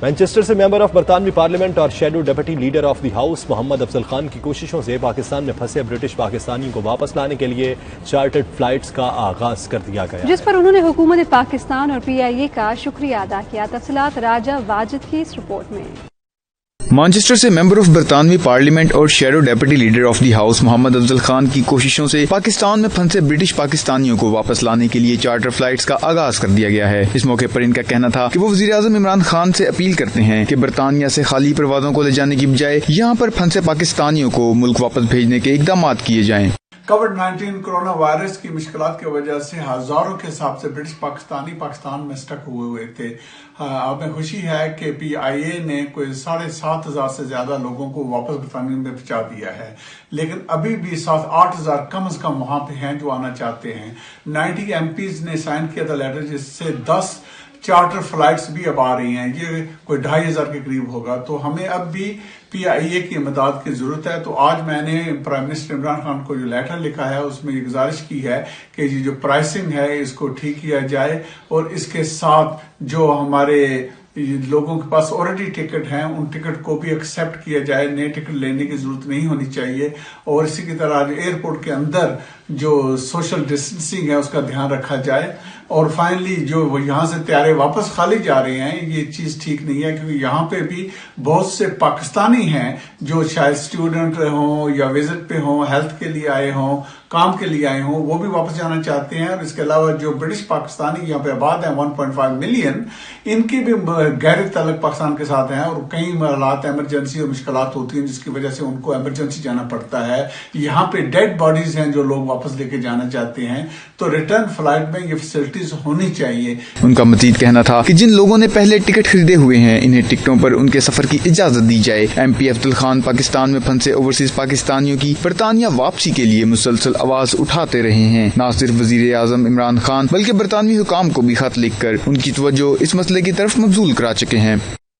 Manchester سے member of برطانوی parliament اور shadow deputy leader of the house Muhammad Afzal Khan کی کوششوں سے پاکستان میں پھنسے برٹش پاکستانیوں کو واپس لانے کے لیے چارٹرڈ فلائٹس کا آغاز کر دیا گیا، جس پر انہوں نے حکومت پاکستان اور PIA کا شکریہ ادا کیا۔ تفصیلات راجہ واجد کی اس رپورٹ میں۔ مانچسٹر سے ممبر آف برطانوی پارلیمنٹ اور shadow deputy leader of the house Muhammad Afzal Khan کی کوششوں سے پاکستان میں پھنسے برٹش پاکستانیوں کو واپس لانے کے لیے چارٹر فلائٹس کا آغاز کر دیا گیا ہے۔ اس موقع پر ان کا کہنا تھا کہ وہ وزیر اعظم عمران خان سے اپیل کرتے ہیں کہ برطانیہ سے خالی پروازوں کو لے جانے کی بجائے یہاں پر پھنسے پاکستانیوں کو ملک واپس بھیجنے کے اقدامات کیے جائیں۔ کووڈ-19 کرونا وائرس کی مشکلات کی وجہ سے ہزاروں کے حساب سے برٹش پاکستان میں سٹک ہوئے تھے۔ آپ میں خوشی ہے کہ PIA نے کوئی 7,500 سے زیادہ لوگوں کو واپس برطانیہ میں پہنچا دیا ہے، لیکن ابھی بھی 8,000 کم از کم وہاں پہ ہیں جو آنا چاہتے ہیں۔ 90 MPs نے سائن کیا تھا لیٹر، جس سے 10 چارٹر فلائٹس بھی اب آ رہی ہیں، یہ کوئی 2,500 کے قریب ہوگا۔ تو ہمیں اب بھی PIA کی امداد کی ضرورت ہے۔ تو آج میں نے پرائم منسٹر عمران خان کو جو لیٹر لکھا ہے اس میں یہ گزارش کی ہے کہ یہ جو پرائسنگ ہے اس کو ٹھیک کیا جائے، اور اس کے ساتھ جو ہمارے لوگوں کے پاس آلریڈی ٹکٹ ہیں ان ٹکٹ کو بھی ایکسیپٹ کیا جائے، نئے ٹکٹ لینے کی ضرورت نہیں ہونی چاہیے، اور اسی کی طرح ایئرپورٹ کے اندر جو سوشل ڈسٹینسنگ ہے اس کا دھیان رکھا جائے۔ اور فائنلی جو یہاں سے طیارے واپس خالی جا رہے ہیں، یہ چیز ٹھیک نہیں ہے، کیونکہ یہاں پہ بھی بہت سے پاکستانی ہیں جو شاید اسٹوڈنٹ ہوں یا وزٹ پہ ہوں، ہیلتھ کے لیے آئے ہوں، کام کے لیے آئے ہوں، وہ بھی واپس جانا چاہتے ہیں۔ اور اس کے علاوہ جو برٹش پاکستانی یہاں پہ آباد ہیں 1.5 ملین، ان کی بھی گہرے تعلق پاکستان کے ساتھ ہیں، اور کئی حالات ایمرجنسی اور مشکلات ہوتی ہیں جس کی وجہ سے ان کو ایمرجنسی جانا پڑتا ہے۔ یہاں پہ ڈیڈ باڈیز ہیں جو لوگ واپس لے کے جانا چاہتے ہیں، تو ریٹرن فلائٹ میں یہ فیسلٹیز ہونی چاہیے۔ ان کا مزید کہنا تھا کہ جن لوگوں نے پہلے ٹکٹ خریدے ہوئے ہیں انہیں ٹکٹوں پر ان کے سفر کی اجازت دی جائے۔ MP افضل خان پاکستان میں پھنسے اوورسیز پاکستانیوں کی برطانیہ واپسی کے لیے مسلسل آواز اٹھاتے رہے ہیں۔ نہ صرف وزیر اعظم عمران خان بلکہ برطانوی حکام کو بھی خط لکھ کر ان کی توجہ اس مسئلے کی طرف مبذول کرا چکے ہیں۔